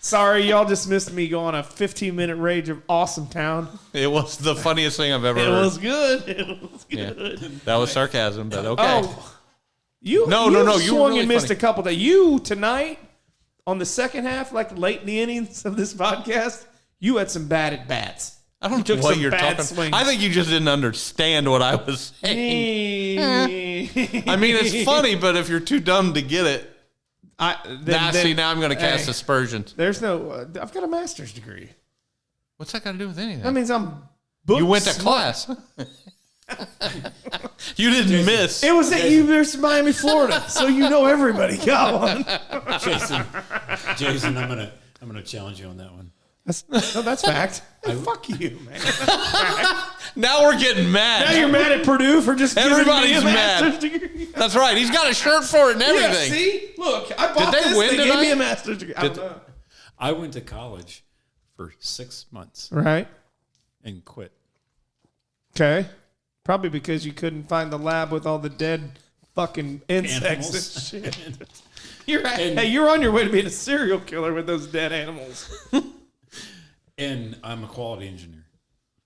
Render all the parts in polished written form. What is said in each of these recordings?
Sorry, y'all just missed me go on a 15-minute rage of Awesome Town. It was the funniest thing I've ever heard. It was good. It was good. Yeah. That was sarcasm, but okay. Oh, you swung really and missed funny. a couple that you tonight on the second half, like late in the innings of this podcast, you had some bad at bats. I don't know what you're talking swings. I think you just didn't understand what I was saying. I mean, it's funny, but if you're too dumb to get it, now I'm going to cast aspersions. There's no. I've got a master's degree. What's that got to do with anything? That means I'm. You went to class. You didn't miss. It was at University of Miami, Florida, so you know everybody got one. Jason, I'm gonna challenge you on that one. That's fact. Hey, fuck you, man. Now we're getting mad. Now you're mad at Purdue for just Everybody's giving me a mad. master's degree. That's right. He's got a shirt for it and everything. Yeah, see? Look, I bought Did they this. win They gave tonight? me a master's degree. I don't know. I went to college for 6 months Right. and quit. Okay. Probably because you couldn't find the lab with all the dead fucking insects and shit. You're on your way to being a serial killer with those dead animals. And I'm a quality engineer.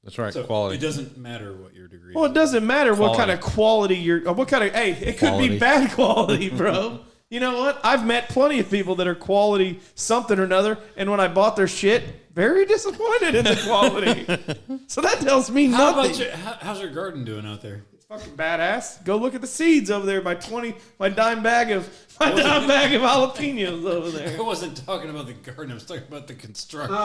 That's right. So Quality. it doesn't matter what your degree Well, it doesn't matter what Quality. kind of quality you're. What kind of? Hey, it could Quality. be bad quality, bro. You know what? I've met plenty of people that are quality something or another, and when I bought their shit, very disappointed in the quality. So that tells me nothing. How's your garden doing out there? It's fucking badass. Go look at the seeds over there. My dime bag of jalapenos over there. I wasn't talking about the garden. I was talking about the construction.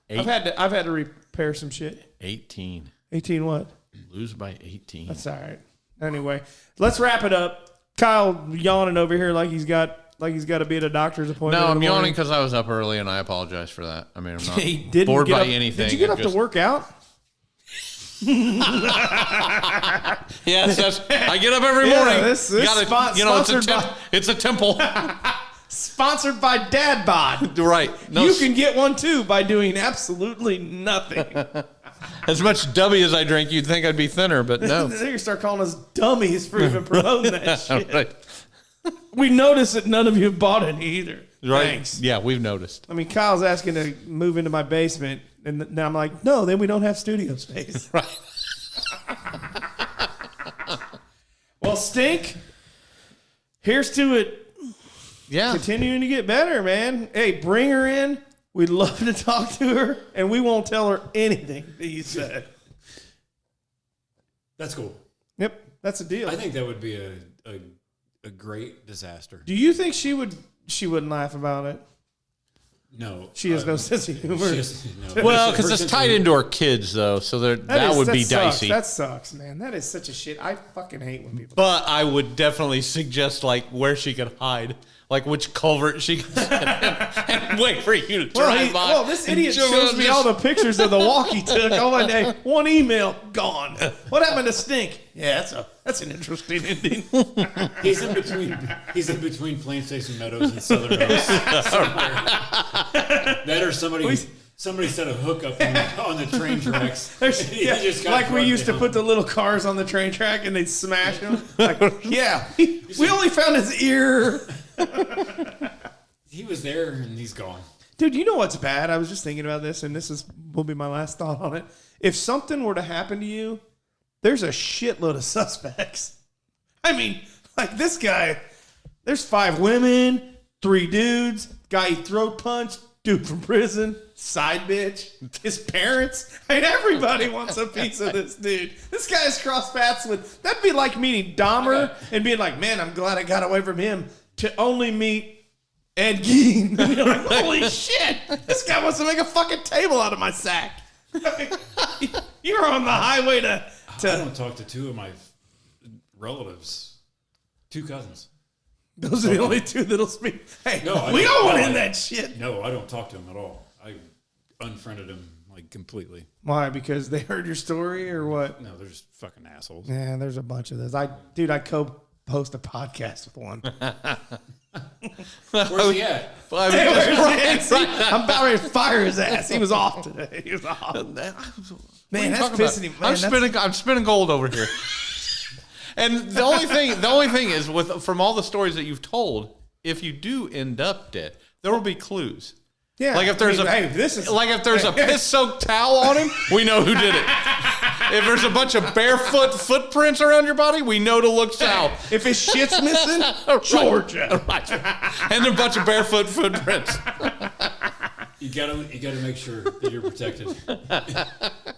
I've had to repair some shit. 18. 18 what? Lose by 18. That's all right. Anyway, let's wrap it up. Kyle yawning over here like he's got to be at a doctor's appointment. No, in I'm the yawning morning. because I was up early, and I apologize for that. I mean, I'm not He didn't bored get by up- anything. Did you get up to work out? Yes, I get up every Yeah, morning. this It's a temple. Sponsored by Dad Bod. Right. No, You can get one too by doing absolutely nothing. as much W as I drink, you'd think I'd be thinner, but no. They're gonna start calling us dummies for even promoting that shit. Right. We noticed that none of you have bought any either. Right. Thanks. Yeah, we've noticed. I mean, Kyle's asking to move into my basement, and now I'm like, no, then we don't have studio space. Right. Well, Stink, here's to it. Yeah. Continuing to get better, man. Hey, bring her in. We'd love to talk to her, and we won't tell her anything that you said. That's cool. Yep, that's a deal. I think that would be a great disaster. Do you think she wouldn't laugh about it? No. She has no sense of humor. Well, because it's tied into our kids, though, so that would be sucks. dicey. That sucks, man. That is such a shit. I fucking hate when people. But I would definitely suggest like where she could hide, like which culvert she could sit in, and wait for you to drive by. Well, this idiot shows me all the pictures of the walk he took. Oh my day, one email gone. What happened to Stink? Yeah, that's an interesting ending. He's in between Plain Station Meadows and Southern Hills. That or somebody set a hookup on the train tracks. Like we used to put the little cars on the train track and they'd smash them. Like, yeah, we only found his ear. He was there and he's gone. Dude, you know what's bad? I was just thinking about this, and will be my last thought on it. If something were to happen to you, there's a shitload of suspects. I mean, like this guy, there's 5 women, 3 dudes, guy he throat punched, dude from prison, side bitch, his parents. I mean, everybody wants a piece of this dude. This guy's crossed paths with, that'd be like meeting Dahmer and being like, man, I'm glad I got away from him, to only meet Ed Gein. And you're like, holy shit, this guy wants to make a fucking table out of my sack. You're on the highway to... I don't talk to 2 of my relatives, 2 cousins. Those are the only 2 that'll speak. Hey, No, we don't want in that shit. No, I don't talk to them at all. I unfriended them like completely. Why? Because they heard your story or what? No, they're just fucking assholes. Yeah, there's a bunch of those. I co-host a podcast with one. Where's he at? I'm about ready to fire his ass. He was off today. He was off. Man, that's pissing him. Man, I'm spinning gold over here. And the only thing is from all the stories that you've told, if you do end up dead, there will be clues. Yeah. Like if there's if there's a piss-soaked towel on him, we know who did it. If there's a bunch of barefoot footprints around your body, we know to look south. If his shit's missing, Georgia. Right. And a bunch of barefoot footprints. You gotta make sure that you're protected,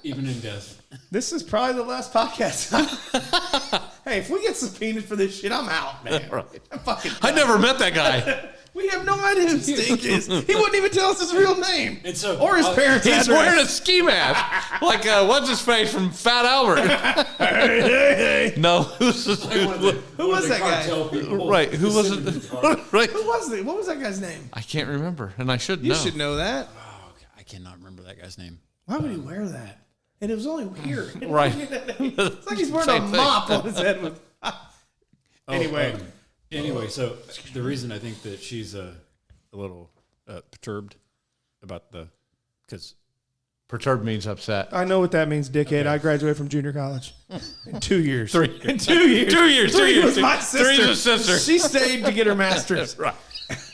even in death. This is probably the last podcast. Hey, if we get subpoenaed for this shit, I'm out, man. Right. I'm fucking done. I never met that guy. We have no idea who Stink is. He wouldn't even tell us his real name. And so, or his parents' He's address. wearing a ski mask. Like, what's his face from Fat Albert? Hey. No, who was that guy? Right, who was it? Right. Who was it? What was that guy's name? I can't remember, and I should know. You should know that. Oh, I cannot remember that guy's name. Why would he wear that? And it was only here. Right. It's like he's wearing Same a thing. mop on his head. Anyway. Anyway, so the reason I think that she's a little perturbed about because Perturbed means upset. I know what that means, dickhead. Okay. I graduated from junior college in 2 years. In 2 years. 2 years. 3 years. was my sister. 3 is a sister. She stayed to get her master's. Right.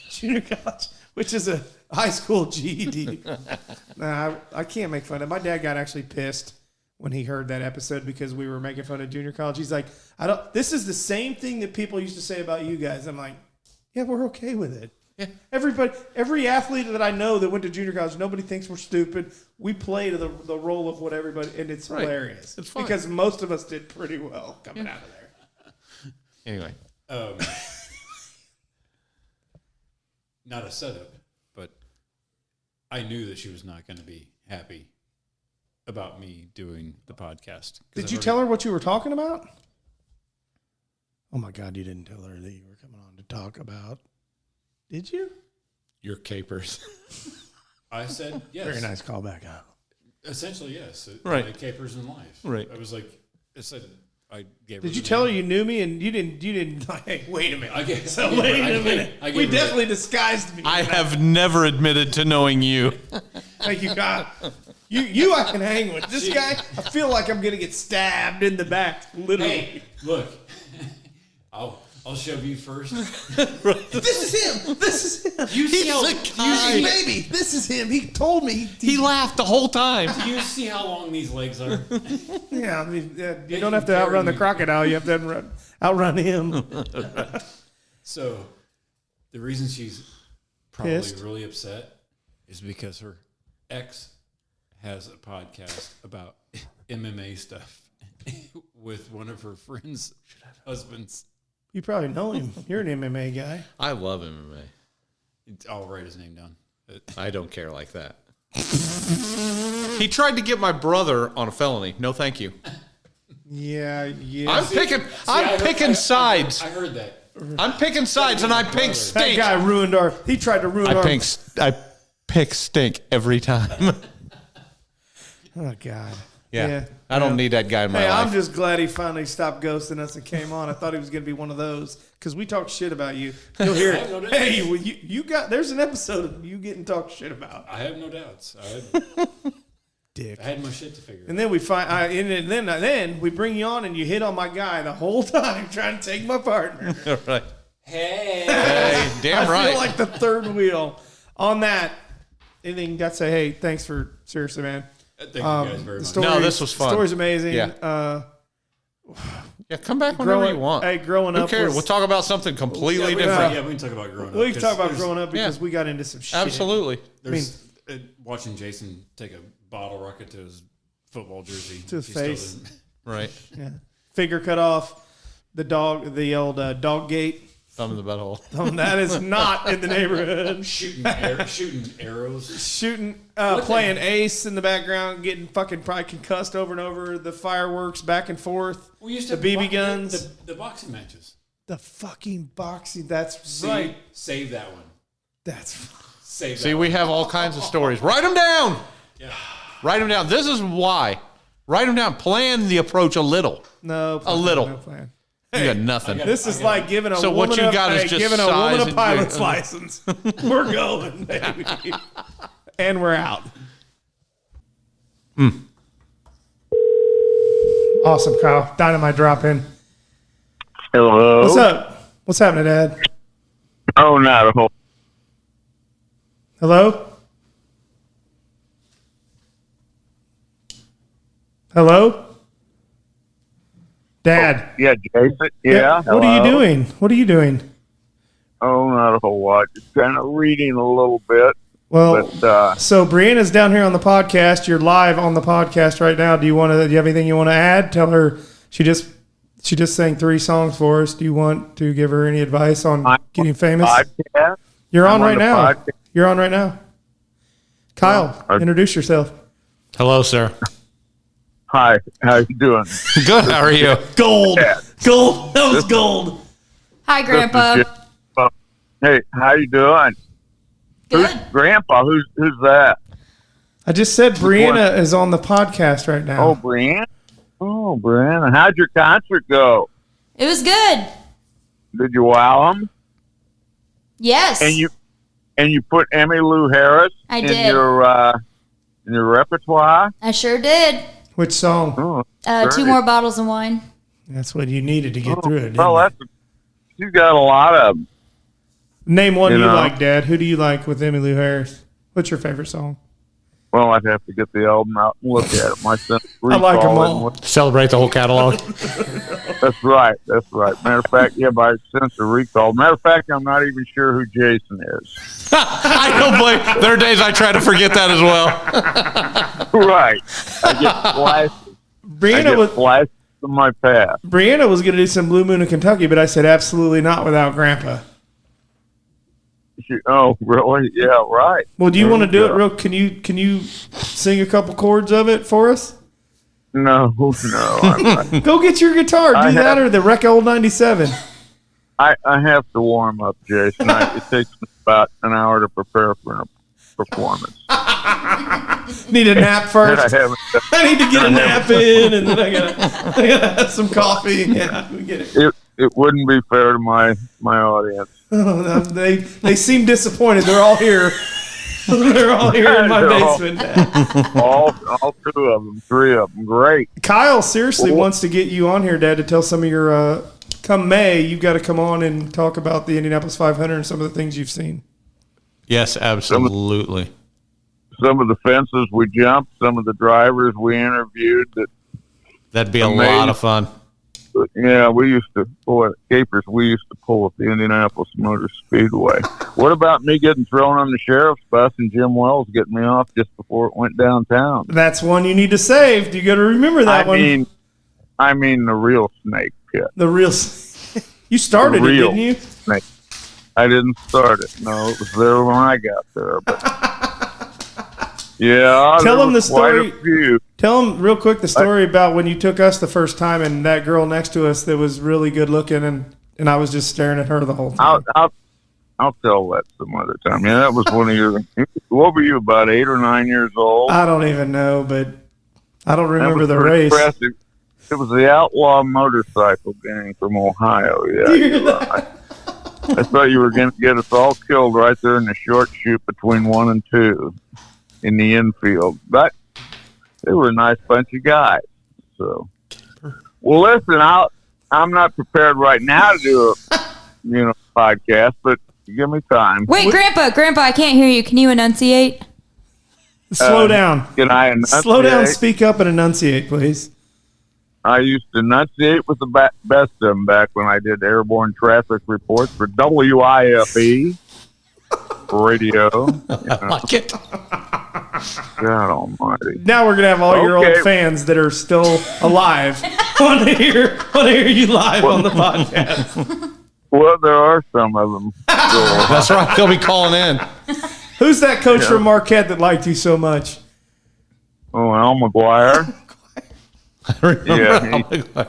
Junior college, which is a high school GED. Nah, I can't make fun of it. My dad got actually pissed when he heard that episode because we were making fun of junior college. He's like, this is the same thing that people used to say about you guys. I'm like, yeah, we're okay with it. Yeah. Every athlete that I know that went to junior college, nobody thinks we're stupid. We play to the role of what everybody, and it's hilarious. It's fun. Because most of us did pretty well coming out of there. Anyway. Not a setup, but I knew that she was not going to be happy about me doing the podcast. Did you tell her what you were talking about? Oh my God, you didn't tell her that you were coming on to talk about. Did you? Your capers. I said yes. Very nice callback, huh? Essentially, yes. Right. My capers in life. Right. I was like, I gave her. Did you tell her you knew me and you didn't like, hey, wait a minute. Wait a minute. We definitely disguised me. I have never admitted to knowing you. Thank you, God. You I can hang with. This guy, I feel like I'm going to get stabbed in the back, literally. Hey, look. I'll shove you first. This is him. You see how baby. This is him. He told me. He laughed the whole time. Do you see how long these legs are? Yeah, I mean, you don't have to outrun the crocodile. You have to outrun him. So, the reason she's probably Pissed. really upset is because her ex has a podcast about MMA stuff with one of her friends' husbands. You probably know him. You're an MMA guy. I love MMA. I'll write his name down. I don't care like that. He tried to get my brother on a felony. No, thank you. Yeah. I'm picking sides. I heard that. I'm picking sides, and I pick stink. That guy ruined our. He tried to ruin our. I pick stink every time. Oh God. Yeah. I don't need that guy in my life. I'm just glad he finally stopped ghosting us and came on. I thought he was going to be one of those because we talk shit about you. You'll hear it. Hey, well, you got. There's an episode of you getting talked shit about. I have no doubts. Dick. I had my shit to figure out. And then we find, and then we bring you on and you hit on my guy the whole time trying to take my partner. Right. Hey, damn right. I feel like the third wheel on that. Anything you got to say? Hey, thanks for seriously, man. Thank you guys very much. No, this was fun. The story's amazing. Yeah. Yeah, come back whenever you want. Hey, growing up. Who cares? We'll talk about something completely different. Yeah, we can talk about growing up. We can talk about growing up because we got into some shit. Absolutely. Watching Jason take a bottle rocket to his football jersey. To his face. Right. Yeah. Finger cut off. The old dog gate. Thumb in the butthole. That is not in the neighborhood. Shooting arrows. Playing Ace in the background, getting fucking probably concussed over and over. The fireworks back and forth. We used to the BB guns. The boxing matches. The fucking boxing. That's right. Save that one. Save that See, we have all kinds of stories. Write them down. Yeah. Write them down. This is why. Write them down. Plan the approach a little. No. A little. No plan. You got nothing. This is like giving a so woman what you got is just giving a size woman a and pilot's license. We're going, baby. And we're out. Awesome, Kyle. Dynamite drop in. Hello. What's up? What's happening, Dad? Oh, not a whole. Hello? Hello? Dad. Yeah, Jason. Yeah. What are you doing? What are you doing? Oh, not a whole lot. Just kind of reading a little bit. Well, But, so Brianna's down here on the podcast. You're live on the podcast right now. Do you have anything you want to add? Tell her she just sang 3 songs for us. Do you want to give her any advice on getting famous? podcast. You're on I'm right on the now. podcast. You're on right now. Kyle, introduce yourself. Hello, sir. Hi. How you doing? Good. How are you? Gold. Gold. That was gold. Hi, Grandpa. This is Jim. Hey, how you doing? Good. Who's Grandpa? Who's that? I just said Brianna is on the podcast right now. Oh, Brianna. Oh, Brianna. How'd your concert go? It was good. Did you wow them? Yes. And you put Emmylou Harris I in did. your repertoire? I sure did. Which song? Oh, 2 more bottles of wine. That's what you needed to get through it. well, she's got a lot of them. Name one you you know. like, Dad. Who do you like with Emmylou Harris? What's your favorite song? Well, I'd have to get the album out and look at it. My son I like 'em all. Celebrate the whole catalog. That's right. Matter of fact, by sense of recall. Matter of fact, I'm not even sure who Jason is. I don't blame. There are days I try to forget that as well. Right. I get flashes from my past. Brianna was going to do some Blue Moon in Kentucky, but I said absolutely not without Grandpa. Oh, really? Yeah, right. Well, do you want to do it real? Can you sing a couple chords of it for us? No. I'm not. Go get your guitar. Do that or the Wreck Old 97. I have to warm up, Jason. It takes me about an hour to prepare for a performance. Need a nap first. I need to get a nap in, and then I gotta have some coffee. Yeah, we get it. It wouldn't be fair to my audience. Oh, they seem disappointed. They're all here. They're all here in my basement. all 2 of them, 3 of them. Great. Kyle seriously wants to get you on here, Dad, to tell some of your. Come May, you've got to come on and talk about the Indianapolis 500 and some of the things you've seen. Yes, absolutely. Some of the fences we jumped, some of the drivers we interviewed. That'd be a lot of fun. Yeah, we used to pull at the Indianapolis Motor Speedway. What about me getting thrown on the sheriff's bus and Jim Wells getting me off just before it went downtown? That's one you need to save. You got to remember that one. I mean the real snake pit. The real. You started it, didn't you? Snake. I didn't start it. No, it was there when I got there. But yeah, tell them the story. Few. Tell them real quick the story about when you took us the first time and that girl next to us that was really good looking and I was just staring at her the whole time. I'll tell that some other time. Yeah, that was one of your. What were you, about 8 or 9 years old? I don't even know, but I don't remember the race. Impressive. It was the Outlaw Motorcycle Gang from Ohio. Yeah, I thought you were going to get us all killed right there in the short chute between 1 and 2 in the infield, but they were a nice bunch of guys. So, well, listen, I'm not prepared right now to do a podcast, but give me time. Wait, Grandpa, I can't hear you. Can you enunciate? Slow down. Can I enunciate? Slow down, speak up, and enunciate, please. I used to enunciate with the best of them back when I did airborne traffic reports for WIFE radio. I like it. God almighty. Now we're going to have all your old fans that are still alive want to hear you live on the podcast. Well, there are some of them. That's right. They'll be calling in. Who's that coach from Marquette that liked you so much? Oh, Al McGuire. I remember.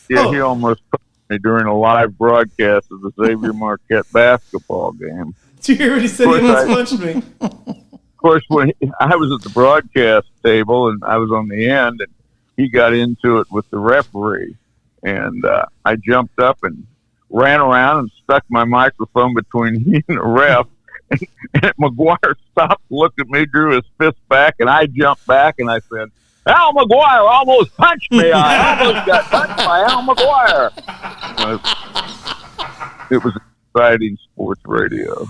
He almost punched me during a live broadcast of the Xavier Marquette basketball game. Did you hear what he said? He almost punched me. Of course, when I was at the broadcast table and I was on the end, and he got into it with the referee, and I jumped up and ran around and stuck my microphone between he and the ref. And McGuire stopped, looked at me, drew his fist back, and I jumped back and I said, Al McGuire almost punched me. I almost got punched by Al McGuire. It was exciting sports radio.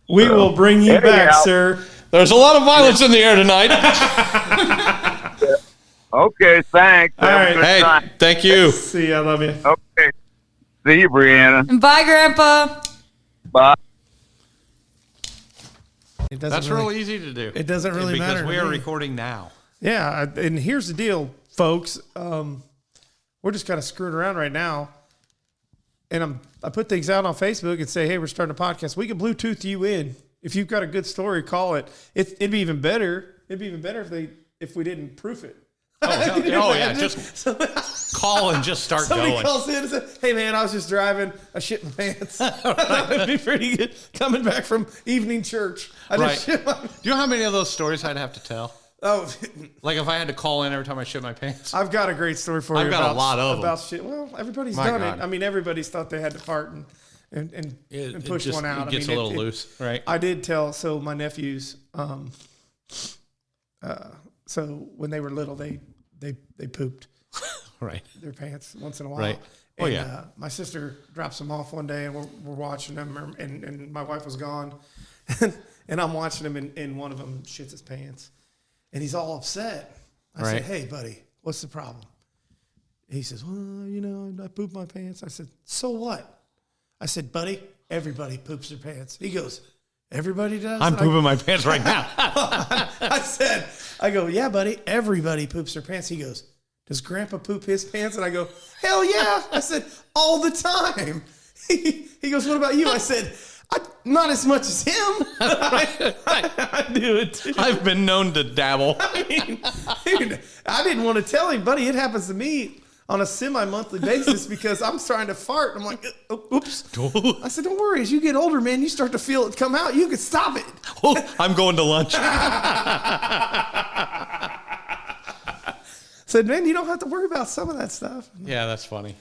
We will bring you back, sir. There's a lot of violence in the air tonight. Okay, thanks. All Have a right. good Hey, time. thank you. See you. I love you. Okay. See you, Brianna. Bye, Grandpa. Bye. It doesn't That's real easy to do. It doesn't really because matter we to are me. recording now. Yeah, and here's the deal, folks. We're just kind of screwing around right now, and I put things out on Facebook and say, hey, we're starting a podcast. We can Bluetooth you in. If you've got a good story, call it. It'd be even better. It'd be even better if we didn't proof it. Oh, yeah. Just call and just start Somebody going. calls in and says, hey, man, I was just driving. I shit my pants. That would be pretty good. Coming back from evening church. I just shit my Do you know how many of those stories I'd have to tell? Oh, Like if I had to call in every time I shit my pants? I've got a great story for I've you. got a about, lot of them. about shit. Well, everybody's My done God. it. I mean, everybody's thought they had to fart and push one out. It gets I mean, a little loose, right? I did tell. So my nephews, so when they were little, they pooped Right. their pants once in a while. Right. Oh, And, yeah. my sister drops them off one day, and we're watching them, and my wife was gone, and I'm watching him, and one of them shits his pants, and he's all upset. I said, Right. "Hey, buddy, what's the problem?" He says, "Well, I pooped my pants." I said, "So what?" I said, "Buddy, everybody poops their pants." He goes, "Everybody does?" I'm And I- pooping my pants right now. I go, "Yeah, buddy, everybody poops their pants." He goes, "Does Grandpa poop his pants?" And I go, "Hell yeah." I said, "All the time." He goes, "What about you?" I said, "Not as much as him." I do it too. I've been known to dabble. I mean, dude, I didn't want to tell him, buddy. It happens to me on a semi-monthly basis because I'm trying to fart. I'm like, oops. I said, don't worry. As you get older, man, you start to feel it come out. You can stop it. I'm going to lunch. Said, man, you don't have to worry about some of that stuff. Yeah, that's funny.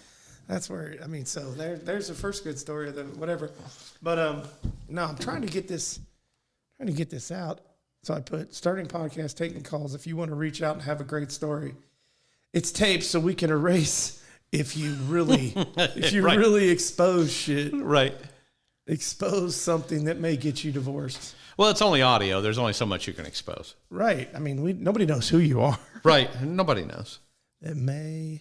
That's where, I mean, so there's the first good story of the whatever. But no, I'm trying to get this out. So I put starting podcast, taking calls. If you want to reach out and have a great story, it's taped so we can erase if you really Right. really expose shit. Right. Expose something that may get you divorced. Well, it's only audio. There's only so much you can expose. Right. I mean, nobody knows who you are. Right. Nobody knows. It may.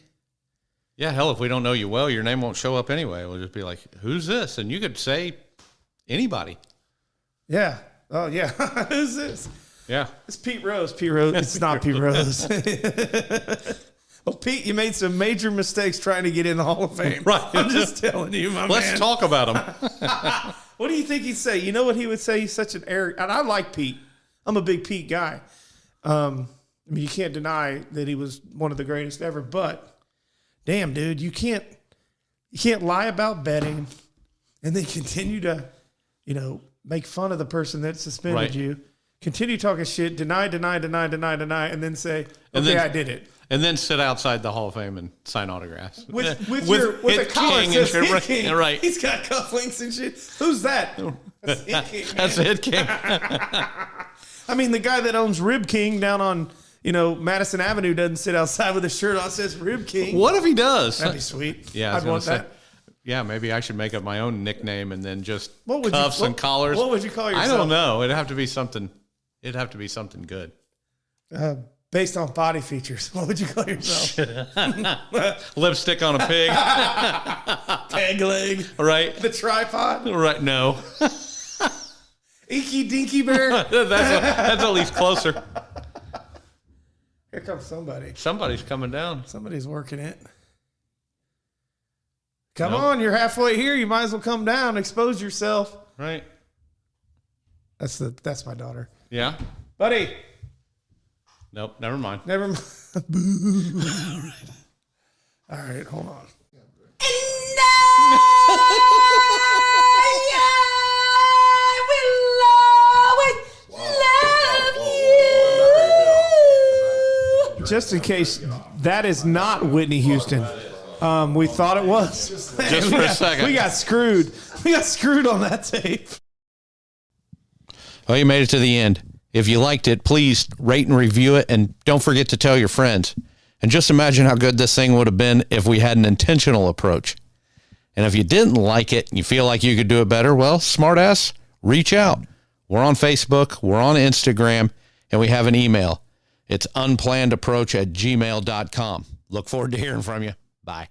Yeah, hell, if we don't know you well, your name won't show up anyway. We'll just be like, who's this? And you could say anybody. Yeah. Oh, yeah. Who's this? Yeah. It's Pete Rose. Pete Rose. It's not Pete Rose. Well, Pete, you made some major mistakes trying to get in the Hall of Fame. Right. I'm just telling you, my Let's man. talk about him. What do you think he'd say? You know what he would say? He's such an arrogant. And I like Pete. I'm a big Pete guy. I mean, you can't deny that he was one of the greatest ever. But damn, dude, you can't lie about betting and then continue to, make fun of the person that suspended Right. you. Continue talking shit, deny, and then say, And okay, then- I did it. And then sit outside the Hall of Fame and sign autographs. With a Hit collar King that says and Hit shit. King. Right. Right. He's got cufflinks and shit. Who's that? That's Hit King, man. That's Hit King. I mean, the guy that owns Rib King down on, Madison Avenue doesn't sit outside with a shirt on that says Rib King. What if he does? That'd be sweet. Yeah, I was I'd gonna want say. that. Yeah, maybe I should make up my own nickname and then just What would cuffs you, and collars. What would you call yourself? I don't know. It'd have to be something. It'd have to be something good. Based on body features, what would you call yourself? Lipstick on a pig. Peg leg. Right. The tripod. Right. No. Inky Dinky Bear. That's at least closer. Here comes somebody. Somebody's coming down. Somebody's working it. Come Nope. on, you're halfway here. You might as well come down, expose yourself. Right. That's my daughter. Yeah. Buddy, Nope. Never mind. never mind. Boo. All right, hold on. Just in case, that is not Whitney Houston. We thought it was. Just for a second. We got screwed. We got screwed on that tape. Well, you made it to the end. If you liked it, please rate and review it, and don't forget to tell your friends. And just imagine how good this thing would have been if we had an intentional approach. And if you didn't like it and you feel like you could do it better, well, smartass, reach out. We're on Facebook, we're on Instagram, and we have an email. It's unplannedapproach@gmail.com. Look forward to hearing from you. Bye.